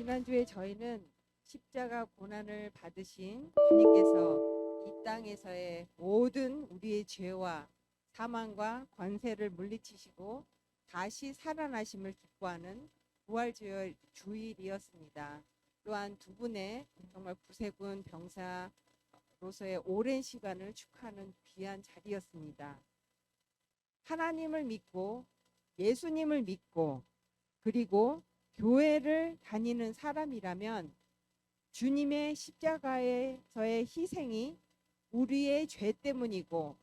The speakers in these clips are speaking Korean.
지난주에 저희는 십자가 고난을 받으신 주님께서 이 땅에서의 모든 우리의 죄와 사망과 권세를 물리치시고 다시 살아나심을 기뻐하는 부활주일 주일이었습니다. 또한 두 분의 정말 구세군 병사로서의 오랜 시간을 축하하는 귀한 자리였습니다. 하나님을 믿고 예수님을 믿고 그리고 교회를 다니는 사람이라면 주님의 십자가에서의 희생이 우리의 죄 때문이고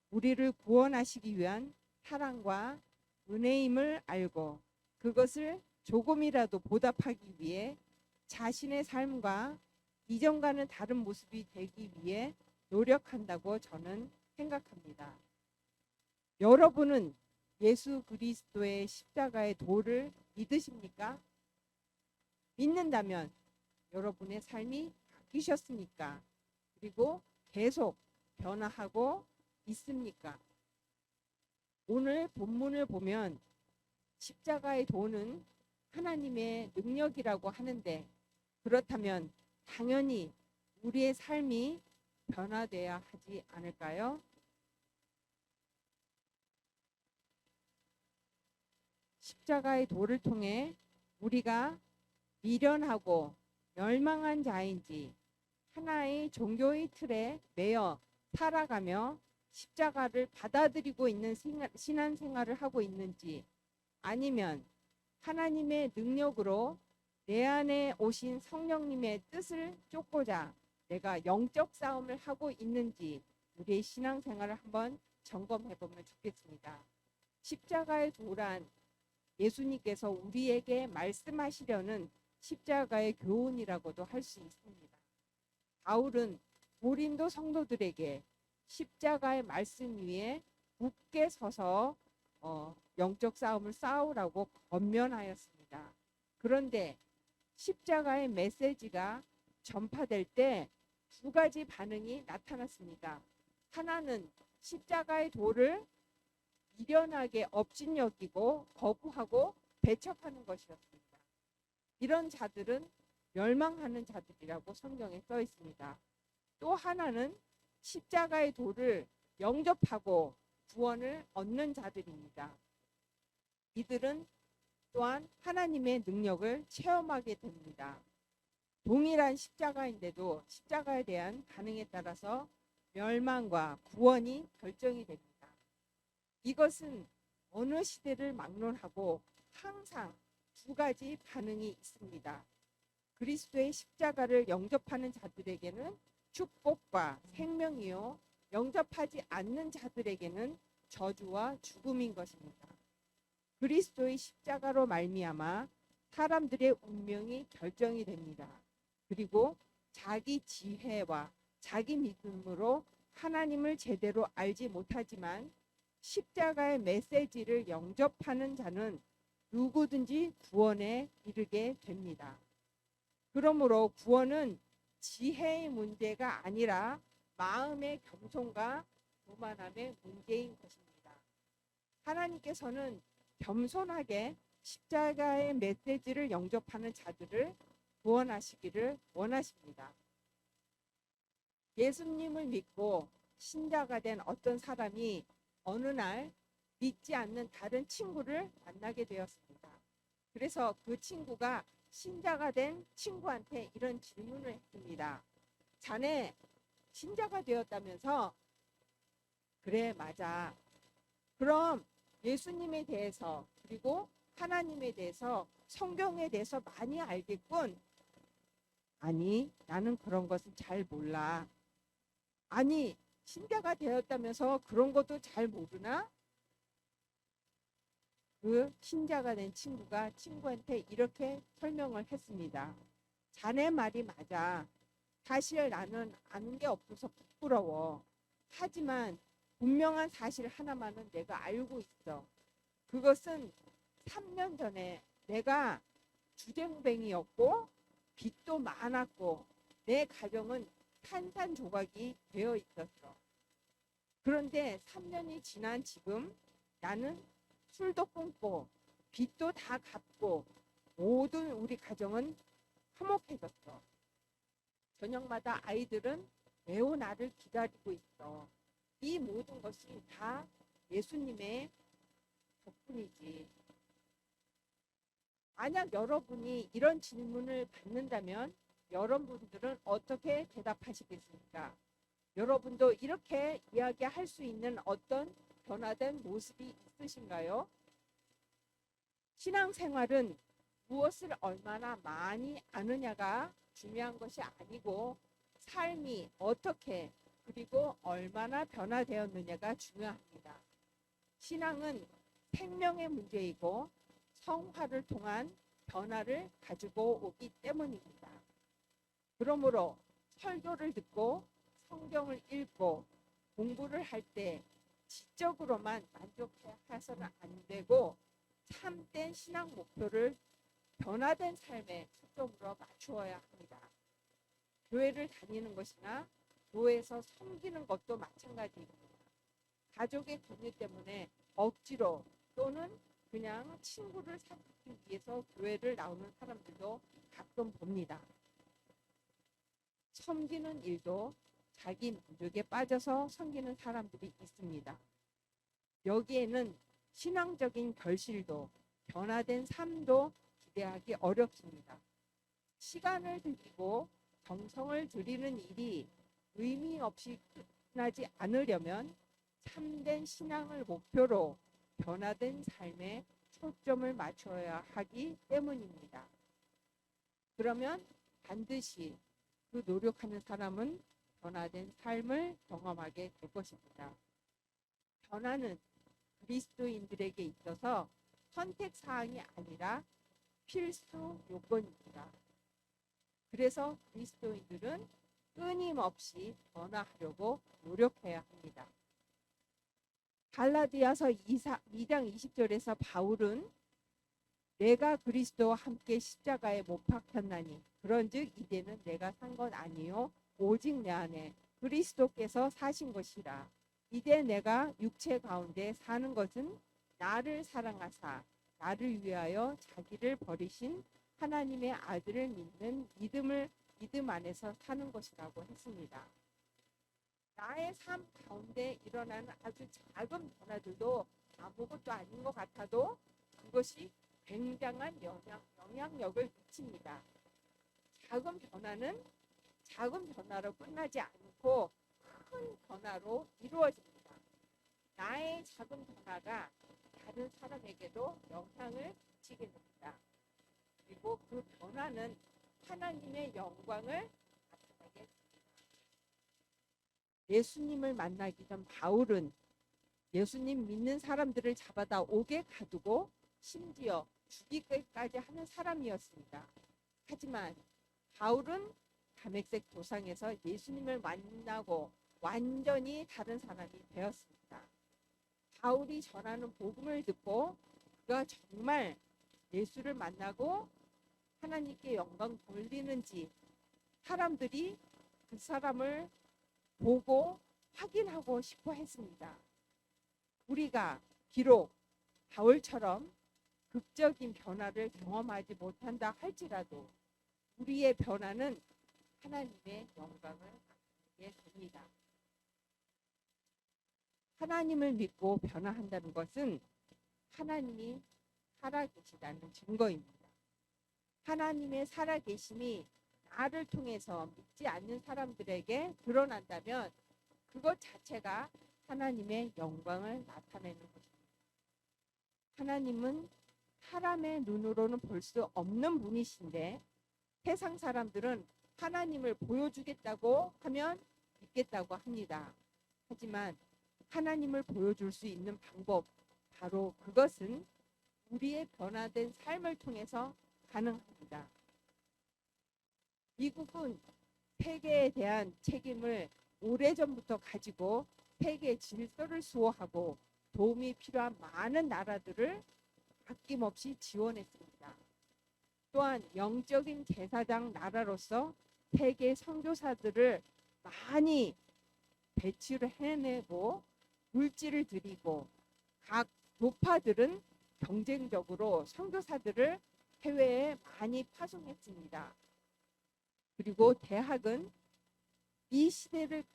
우리를 구원하시기 위한 사랑과 은혜임을 알고 그것을 조금이라도 보답하기 위해 자신의 삶과 이전과는 다른 모습이 되기 위해 노력한다고 저는 생각합니다. 여러분은 예수 그리스도의 십자가의 도를 믿으십니까? 믿는다면 여러분의 삶이 바뀌셨습니까? 그리고 계속 변화하고 있습니까? 오늘 본문을 보면 십자가의 도는 하나님의 능력이라고 하는데 그렇다면 당연히 우리의 삶이 변화돼야 하지 않을까요? 십자가의 도를 통해 우리가 미련하고 멸망한 자인지 하나의 종교의 틀에 매여 살아가며 십자가를 받아들이고 있는 신앙생활을 하고 있는지 아니면 하나님의 능력으로 내 안에 오신 성령님의 뜻을 쫓고자 내가 영적 싸움을 하고 있는지 우리의 신앙생활을 한번 점검해 보면 좋겠습니다. 십자가의 도란 예수님께서 우리에게 말씀하시려는 십자가의 교훈이라고도 할 수 있습니다. 바울은 고린도 성도들에게 십자가의 말씀 위에 굳게 서서 영적 싸움을 싸우라고 권면하였습니다. 그런데 십자가의 메시지가 전파될 때 두 가지 반응이 나타났습니다. 하나는 십자가의 도를 미련하게 업신여기고 거부하고 배척하는 것이었습니다. 이런 자들은 멸망하는 자들이라고 성경에 써 있습니다. 또 하나는 십자가의 도를 영접하고 구원을 얻는 자들입니다. 이들은 또한 하나님의 능력을 체험하게 됩니다. 동일한 십자가인데도 십자가에 대한 반응에 따라서 멸망과 구원이 결정이 됩니다. 이것은 어느 시대를 막론하고 항상 두 가지 반응이 있습니다. 그리스도의 십자가를 영접하는 자들에게는 축복과 생명이요 영접하지 않는 자들에게는 저주와 죽음인 것입니다. 그리스도의 십자가로 말미암아 사람들의 운명이 결정이 됩니다. 그리고 자기 지혜와 자기 믿음으로 하나님을 제대로 알지 못하지만 십자가의 메시지를 영접하는 자는 누구든지 구원에 이르게 됩니다. 그러므로 구원은 지혜의 문제가 아니라 마음의 겸손과 교만함의 문제인 것입니다. 하나님께서는 겸손하게 십자가의 메시지를 영접하는 자들을 구원하시기를 원하십니다. 예수님을 믿고 신자가 된 어떤 사람이 어느 날 믿지 않는 다른 친구를 만나게 되었습니다. 그래서 그 친구가 신자가 된 친구한테 이런 질문을 했습니다. 자네 신자가 되었다면서? 그래, 맞아. 그럼 예수님에 대해서 그리고 하나님에 대해서 성경에 대해서 많이 알겠군. 아니, 나는 그런 것은 잘 몰라. 아니, 신자가 되었다면서 그런 것도 잘 모르나? 그 신자가 된 친구가 친구한테 이렇게 설명을 했습니다. 자네 말이 맞아. 사실 나는 아는 게 없어서 부끄러워. 하지만 분명한 사실 하나만은 내가 알고 있어. 그것은 3년 전에 내가 주댕뱅이였고 빚도 많았고 내 가정은 산산조각이 되어 있었어. 그런데 3년이 지난 지금 나는 술도 끊고 빚도 다 갚고 모든 우리 가정은 화목해졌어. 저녁마다 아이들은 매우 나를 기다리고 있어. 이 모든 것이 다 예수님의 덕분이지. 만약 여러분이 이런 질문을 받는다면 여러분들은 어떻게 대답하시겠습니까? 여러분도 이렇게 이야기할 수 있는 어떤 변화된 모습이 있으신가요? 신앙생활은 무엇을 얼마나 많이 아느냐가 중요한 것이 아니고 삶이 어떻게 그리고 얼마나 변화되었느냐가 중요합니다. 신앙은 생명의 문제이고 성화를 통한 변화를 가지고 오기 때문입니다. 그러므로 설교를 듣고 성경을 읽고 공부를 할 때 지적으로만 만족해서는 안 되고 참된 신앙 목표를 변화된 삶에 초점으로 맞추어야 합니다. 교회를 다니는 것이나 교회에서 섬기는 것도 마찬가지입니다. 가족의 권유 때문에 억지로 또는 그냥 친구를 사귀기 위해서 교회를 나오는 사람들도 가끔 봅니다. 섬기는 일도 자기 만족에 빠져서 섬기는 사람들이 있습니다. 여기에는 신앙적인 결실도 변화된 삶도 기대하기 어렵습니다. 시간을 들이고 정성을 들이는 일이 의미 없이 끝나지 않으려면 참된 신앙을 목표로 변화된 삶에 초점을 맞춰야 하기 때문입니다. 그러면 반드시 그 노력하는 사람은 변화된 삶을 경험하게 될 것입니다. 변화는 그리스도인들에게 있어서 선택사항이 아니라 필수 요건입니다. 그래서 그리스도인들은 끊임없이 변화하려고 노력해야 합니다. 갈라디아서 2장 20절에서 바울은 내가 그리스도와 함께 십자가에 못 박혔나니 그런즉 이제는 내가 산 건 아니요 오직 내 안에 그리스도께서 사신 것이라. 이제 내가 육체 가운데 사는 것은 나를 사랑하사 나를 위하여 자기를 버리신 하나님의 아들을 믿는 믿음 안에서 사는 것이라고 했습니다. 나의 삶 가운데 일어나는 아주 작은 변화들도 아무것도 아닌 것 같아도 그것이 굉장한 영향력을 미칩니다. 작은 변화는 작은 변화로 끝나지 않고 큰 변화로 이루어집니다. 나의 작은 변화가 다른 사람에게도 영향을 미치게 됩니다. 그리고 그 변화는 하나님의 영광을 나타나게 됩니다. 예수님을 만나기 전 바울은 예수님 믿는 사람들을 잡아다 옥에 가두고 심지어 죽이기까지 하는 사람이었습니다. 하지만 바울은 담액색 도상에서 예수님을 만나고 완전히 다른 사람이 되었습니다. 바울이 전하는 복음을 듣고 그가 정말 예수를 만나고 하나님께 영광 돌리는지 사람들이 그 사람을 보고 확인하고 싶어 했습니다. 우리가 비록 바울처럼 극적인 변화를 경험하지 못한다 할지라도 우리의 변화는 하나님의 영광을 나타내게 됩니다. 하나님을 믿고 변화한다는 것은 하나님이 살아계시다는 증거입니다. 하나님의 살아계심이 나를 통해서 믿지 않는 사람들에게 드러난다면 그것 자체가 하나님의 영광을 나타내는 것입니다. 하나님은 사람의 눈으로는 볼 수 없는 분이신데 세상 사람들은 하나님을 보여주겠다고 하면 믿겠다고 합니다. 하지만 하나님을 보여줄 수 있는 방법, 바로 그것은 우리의 변화된 삶을 통해서 가능합니다. 미국은 세계에 대한 책임을 오래전부터 가지고 세계 질서를 수호하고 도움이 필요한 많은 나라들을 아낌없이 지원했습니다. 또한 영적인 제사장 나라로서 세계 선교사들을 많이 배치를 해내고 물질을 드리고 각 교파들은 경쟁적으로 선교사들을 해외에 많이 파송했습니다. 그리고 대학은 이 시대를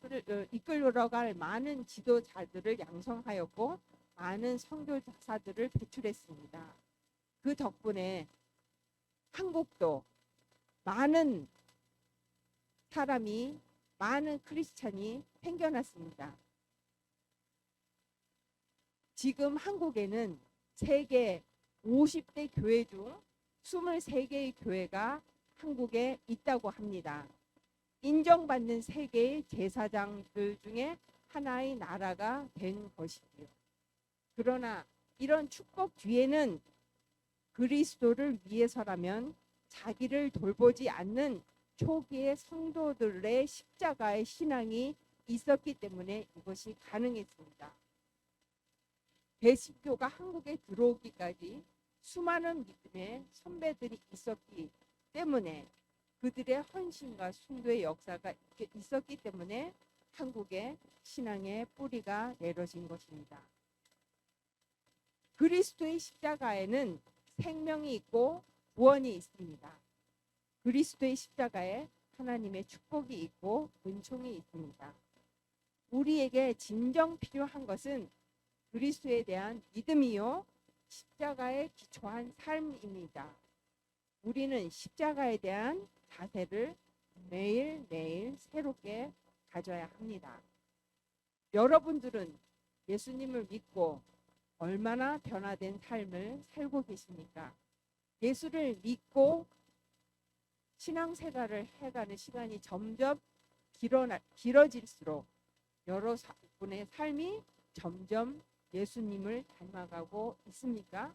이끌어갈 많은 지도자들을 양성하였고 많은 선교사들을 배출했습니다. 그 덕분에 한국도 많은 사람이 많은 크리스찬이 생겨났습니다. 지금 한국에는 세계 50대 교회 중 23개의 교회가 한국에 있다고 합니다. 인정받는 세계의 제사장들 중에 하나의 나라가 된 것이지요. 그러나 이런 축복 뒤에는 그리스도를 위해서라면 자기를 돌보지 않는 초기의 성도들의 십자가의 신앙이 있었기 때문에 이것이 가능했습니다. 개신교가 한국에 들어오기까지 수많은 믿음의 선배들이 있었기 때문에 그들의 헌신과 순교의 역사가 있었기 때문에 한국의 신앙의 뿌리가 내려진 것입니다. 그리스도의 십자가에는 생명이 있고 구원이 있습니다. 그리스도의 십자가에 하나님의 축복이 있고 은총이 있습니다. 우리에게 진정 필요한 것은 그리스도에 대한 믿음이요 십자가에 기초한 삶입니다. 우리는 십자가에 대한 자세를 매일매일 새롭게 가져야 합니다. 여러분들은 예수님을 믿고 얼마나 변화된 삶을 살고 계십니까? 예수를 믿고 신앙생활을 해가는 시간이 점점 길어질수록 여러분의 삶이 점점 예수님을 닮아가고 있습니까?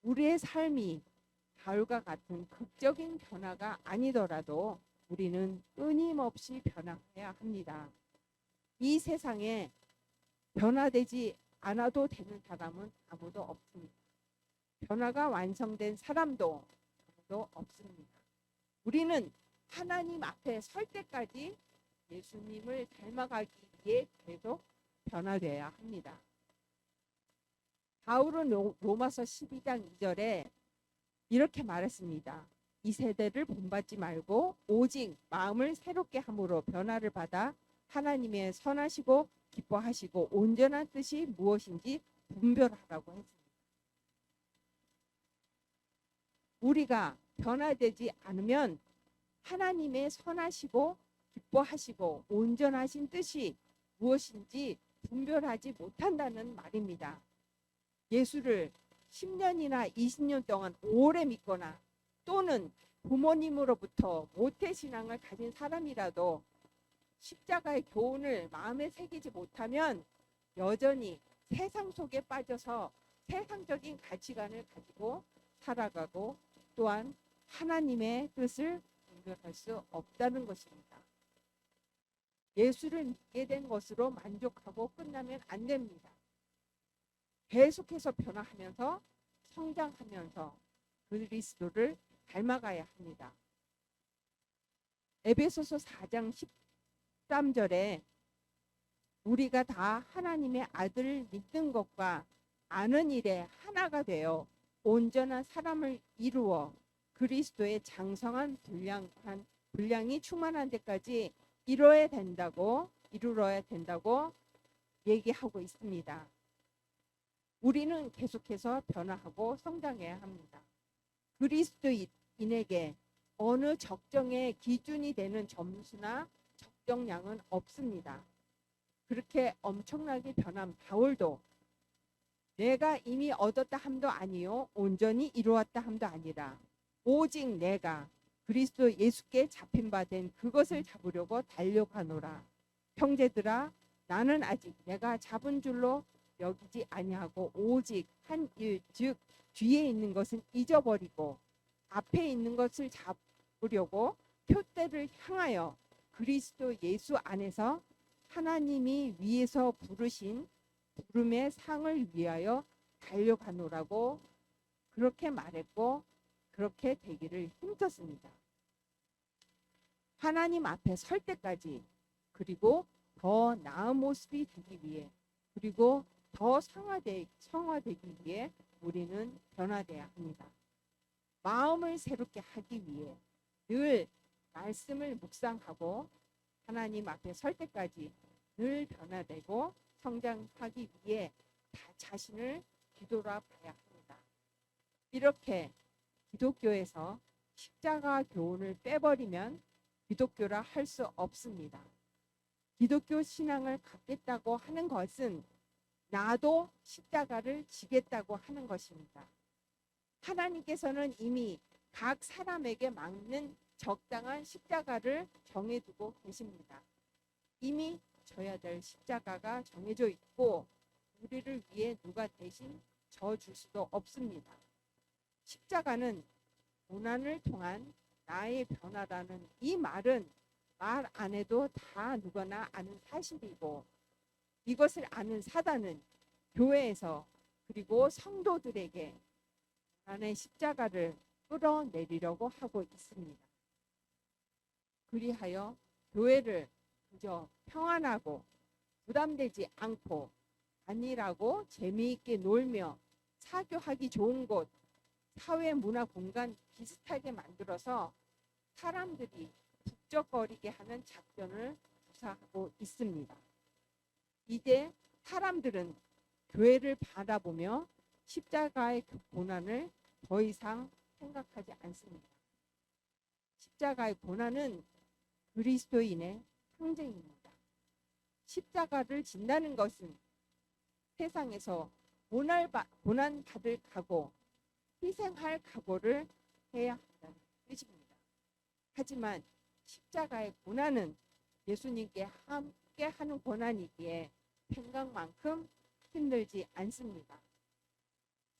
우리의 삶이 가을과 같은 극적인 변화가 아니더라도 우리는 끊임없이 변화해야 합니다. 이 세상에 변화되지 않아도 되는 사람은 아무도 없습니다. 변화가 완성된 사람도 아무도 없습니다. 우리는 하나님 앞에 설 때까지 예수님을 닮아가기 위해 계속 변화되어야 합니다. 바울은 로마서 12장 2절에 이렇게 말했습니다. 이 세대를 본받지 말고 오직 마음을 새롭게 함으로 변화를 받아 하나님의 선하시고 기뻐하시고 온전한 뜻이 무엇인지 분별하라고 했습니다. 우리가 변화되지 않으면 하나님의 선하시고 기뻐하시고 온전하신 뜻이 무엇인지 분별하지 못한다는 말입니다. 예수를 10년이나 20년 동안 오래 믿거나 또는 부모님으로부터 모태신앙을 가진 사람이라도 십자가의 교훈을 마음에 새기지 못하면 여전히 세상 속에 빠져서 세상적인 가치관을 가지고 살아가고 또한 하나님의 뜻을 분별할 수 없다는 것입니다. 예수를 믿게 된 것으로 만족하고 끝나면 안 됩니다. 계속해서 변화하면서 성장하면서 그리스도를 닮아가야 합니다. 에베소서 4장 13절에 우리가 다 하나님의 아들을 믿는 것과 아는 일에 하나가 되어 온전한 사람을 이루어 그리스도의 장성한 분량이 충만한 데까지 이루어야 된다고 얘기하고 있습니다. 우리는 계속해서 변화하고 성장해야 합니다. 그리스도인에게 어느 적정의 기준이 되는 점수나 적정량은 없습니다. 그렇게 엄청나게 변한 바울도 내가 이미 얻었다 함도 아니요 온전히 이루었다 함도 아니라 오직 내가 그리스도 예수께 잡힌 바 된 그것을 잡으려고 달려가노라. 형제들아 나는 아직 내가 잡은 줄로 여기지 아니하고 오직 한 일 즉 뒤에 있는 것은 잊어버리고 앞에 있는 것을 잡으려고 표대를 향하여 그리스도 예수 안에서 하나님이 위에서 부르신 부름의 상을 위하여 달려가노라고 그렇게 말했고 그렇게 되기를 힘썼습니다. 하나님 앞에 설 때까지 그리고 더 나은 모습이 되기 위해 그리고 더 성화되기 위해 우리는 변화돼야 합니다. 마음을 새롭게 하기 위해 늘 말씀을 묵상하고 하나님 앞에 설 때까지 늘 변화되고 성장하기 위해 자신을 뒤돌아봐야 합니다. 이렇게 기독교에서 십자가 교훈을 빼버리면 기독교라 할 수 없습니다. 기독교 신앙을 갖겠다고 하는 것은 나도 십자가를 지겠다고 하는 것입니다. 하나님께서는 이미 각 사람에게 맞는 적당한 십자가를 정해두고 계십니다. 이미 져야 될 십자가가 정해져 있고 우리를 위해 누가 대신 져줄 수도 없습니다. 십자가는 고난을 통한 나의 변화라는 이 말은 말 안 해도 다 누구나 아는 사실이고, 이것을 아는 사단은 교회에서 그리고 성도들에게 고난의 십자가를 끌어내리려고 하고 있습니다. 그리하여 교회를 그저 평안하고 부담되지 않고 안일하고 재미있게 놀며 사교하기 좋은 곳, 사회 문화 공간 비슷하게 만들어서 사람들이 북적거리게 하는 작전을 구사하고 있습니다. 이제 사람들은 교회를 바라보며 십자가의 고난을 더 이상 생각하지 않습니다. 십자가의 고난은 그리스도인의 상징입니다. 십자가를 진다는 것은 세상에서 고난받을 각오, 희생할 각오를 해야 한다는 뜻입니다. 하지만 십자가의 고난은 예수님께 함께 하는 고난이기에 생각만큼 힘들지 않습니다.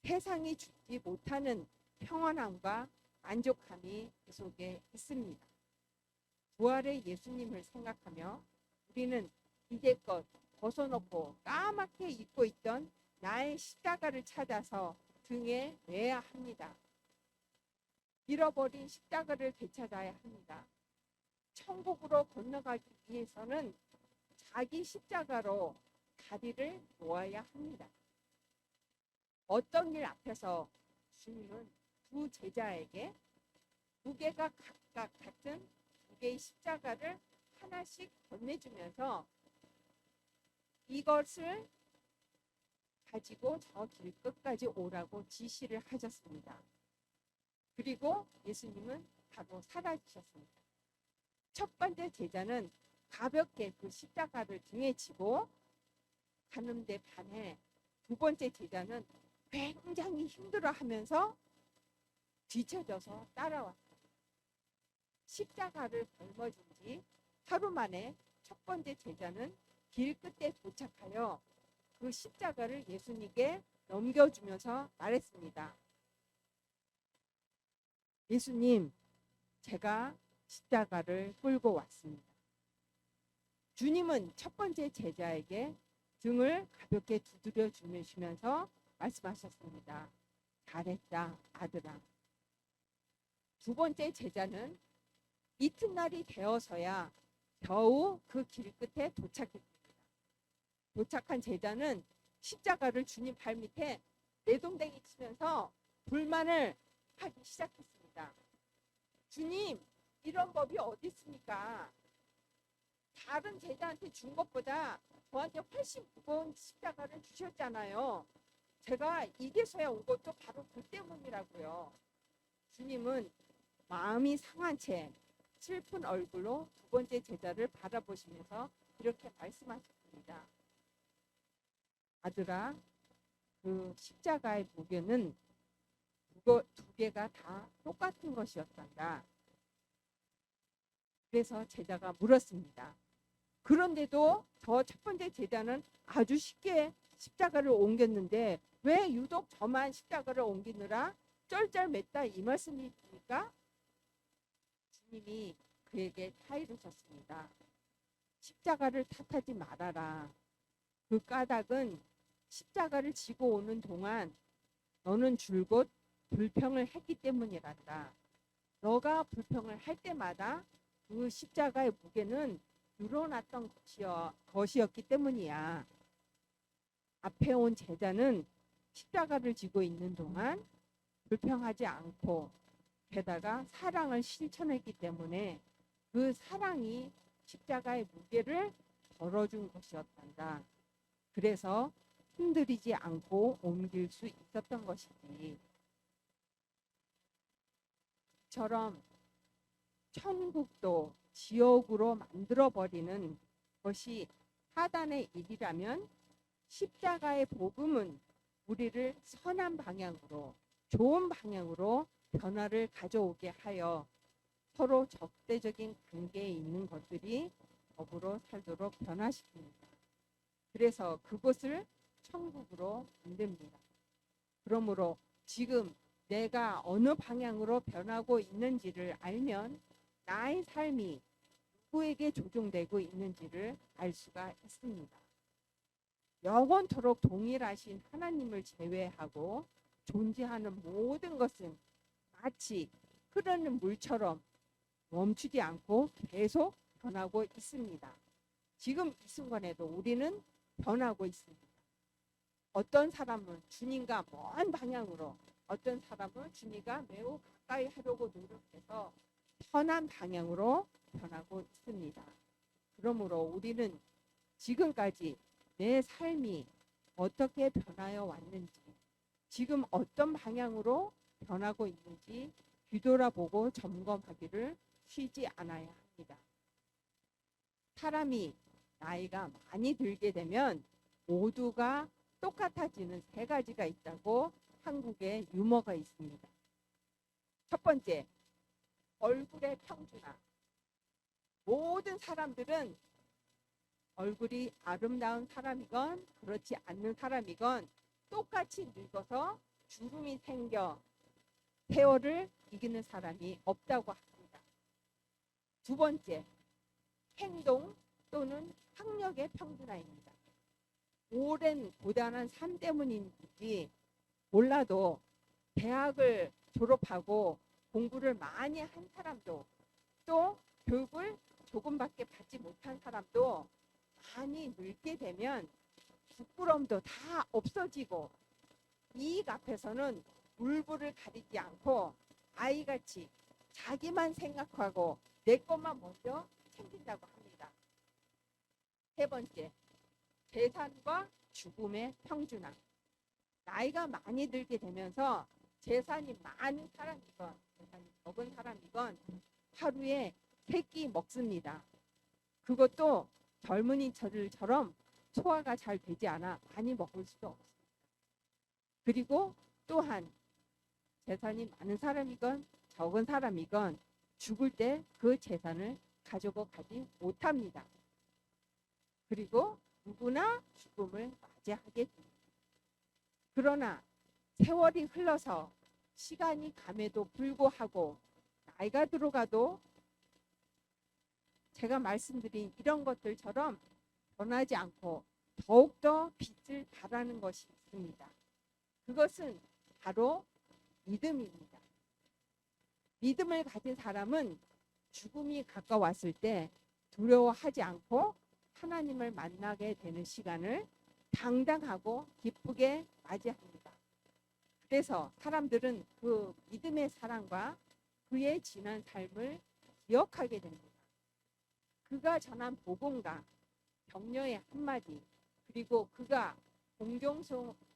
세상이 주지 못하는 평안함과 만족함이 그 속에 있습니다. 부활의 예수님을 생각하며 우리는 이제껏 벗어놓고 까맣게 잊고 있던 나의 십자가를 찾아서 등에 매야 합니다. 잃어버린 십자가를 되찾아야 합니다. 천국으로 건너가기 위해서는 자기 십자가로 다리를 놓아야 합니다. 어떤 일 앞에서 주님은 두 제자에게 무게가 각각 같은 두 개의 십자가를 하나씩 건네주면서 이것을 가지고 저 길 끝까지 오라고 지시를 하셨습니다. 그리고 예수님은 바로 사라지셨습니다. 첫 번째 제자는 가볍게 그 십자가를 등에 지고 가는데 반해 두 번째 제자는 굉장히 힘들어하면서 뒤처져서 따라왔습니다. 십자가를 짊어진 지 하루 만에 첫 번째 제자는 길 끝에 도착하여 그 십자가를 예수님께 넘겨주면서 말했습니다. 예수님, 제가 십자가를 끌고 왔습니다. 주님은 첫 번째 제자에게 등을 가볍게 두드려 주시면서 말씀하셨습니다. 잘했다, 아들아. 두 번째 제자는 이튿날이 되어서야 겨우 그 길 끝에 도착했습니다. 도착한 제자는 십자가를 주님 발밑에 내동댕이 치면서 불만을 하기 시작했습니다. 주님, 이런 법이 어디 있습니까? 다른 제자한테 준 것보다 저한테 훨씬 무거운 십자가를 주셨잖아요. 제가 이제서야 온 것도 바로 그 때문이라고요. 주님은 마음이 상한 채 슬픈 얼굴로 두 번째 제자를 바라보시면서 이렇게 말씀하셨습니다. 아들아, 그 십자가의 무게는 두 개가 다 똑같은 것이었단다. 그래서 제자가 물었습니다. 그런데도 저 첫 번째 제자는 아주 쉽게 십자가를 옮겼는데 왜 유독 저만 십자가를 옮기느라 쩔쩔맸다 이 말씀입니까? 주님이 그에게 타이르셨습니다. 십자가를 탓하지 말아라. 그 까닭은 십자가를 지고 오는 동안 너는 줄곧 불평을 했기 때문이란다. 너가 불평을 할 때마다 그 십자가의 무게는 늘어났던 것이었기 때문이야. 앞에 온 제자는 십자가를 지고 있는 동안 불평하지 않고 게다가 사랑을 실천했기 때문에 그 사랑이 십자가의 무게를 덜어준 것이었단다. 그래서 흔들리지 않고 옮길 수 있었던 것이지. 이처럼 천국도 지옥으로 만들어버리는 것이 사단의 일이라면 십자가의 복음은 우리를 선한 방향으로, 좋은 방향으로 변화를 가져오게 하여 서로 적대적인 관계에 있는 것들이 더불어 살도록 변화시킵니다. 그래서 그곳을 천국으로 만듭니다. 그러므로 지금 내가 어느 방향으로 변하고 있는지를 알면 나의 삶이 누구에게 조종되고 있는지를 알 수가 있습니다. 영원토록 동일하신 하나님을 제외하고 존재하는 모든 것은 마치 흐르는 물처럼 멈추지 않고 계속 변하고 있습니다. 지금 이 순간에도 우리는 변하고 있습니다. 어떤 사람은 주님과 먼 방향으로, 어떤 사람은 주님과 매우 가까이 하려고 노력해서 선한 방향으로 변하고 있습니다. 그러므로 우리는 지금까지 내 삶이 어떻게 변하여 왔는지, 지금 어떤 방향으로 변하고 있는지 뒤돌아보고 점검하기를 쉬지 않아야 합니다. 사람이 나이가 많이 들게 되면 모두가 똑같아지는 세 가지가 있다고 한국에 유머가 있습니다. 첫 번째, 얼굴의 평준화. 모든 사람들은 얼굴이 아름다운 사람이건 그렇지 않는 사람이건 똑같이 늙어서 주름이 생겨 세월을 이기는 사람이 없다고 합니다. 두 번째, 행동 또는 학력의 평준화입니다. 오랜 고단한 삶 때문인지 몰라도 대학을 졸업하고 공부를 많이 한 사람도, 또 교육을 조금밖에 받지 못한 사람도 많이 늙게 되면 부끄러움도 다 없어지고 이익 앞에서는 울분을 가리지 않고 아이같이 자기만 생각하고 내 것만 먼저 챙긴다고 합니다. 세 번째, 재산과 죽음의 평준화. 나이가 많이 들게 되면서 재산이 많은 사람이건 재산이 적은 사람이건 하루에 3끼 먹습니다. 그것도 젊은이들처럼 소화가 잘 되지 않아 많이 먹을 수도 없습니다. 그리고 또한 재산이 많은 사람이건 적은 사람이건 죽을 때 그 재산을 가지고 가지 못합니다. 그리고 누구나 죽음을 맞이하게 됩니다. 그러나 세월이 흘러서 시간이 감에도 불구하고 나이가 들어가도 제가 말씀드린 이런 것들처럼 변하지 않고 더욱더 빛을 발하는 것이 있습니다. 그것은 바로 믿음입니다. 믿음을 가진 사람은 죽음이 가까웠을 때 두려워하지 않고 하나님을 만나게 되는 시간을 당당하고 기쁘게 맞이합니다. 그래서 사람들은 그 믿음의 사랑과 그의 지난 삶을 기억하게 됩니다. 그가 전한 복음과 격려의 한마디, 그리고 그가 공경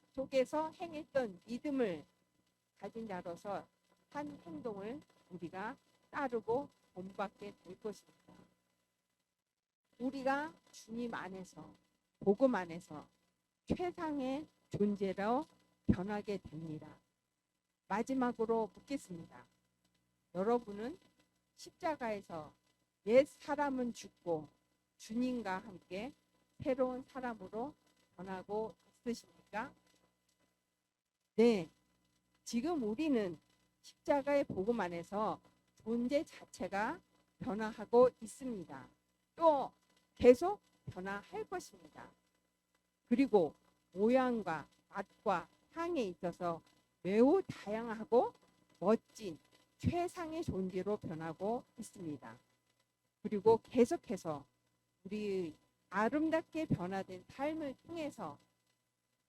속에서 행했던 믿음을 가진 자로서 한 행동을 우리가 따르고 본받게 될 것입니다. 우리가 주님 안에서, 복음 안에서 최상의 존재로 변하게 됩니다. 마지막으로 묻겠습니다. 여러분은 십자가에서 옛 사람은 죽고 주님과 함께 새로운 사람으로 변하고 있으십니까? 네, 지금 우리는 십자가의 복음 안에서 존재 자체가 변화하고 있습니다. 또 계속 변화할 것입니다. 그리고 모양과 맛과 향에 있어서 매우 다양하고 멋진 최상의 존재로 변하고 있습니다. 그리고 계속해서 우리 아름답게 변화된 삶을 통해서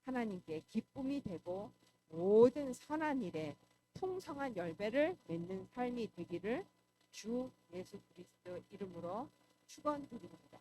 하나님께 기쁨이 되고 모든 선한 일에 풍성한 열매를 맺는 삶이 되기를 주 예수 그리스도 이름으로 축원드립니다.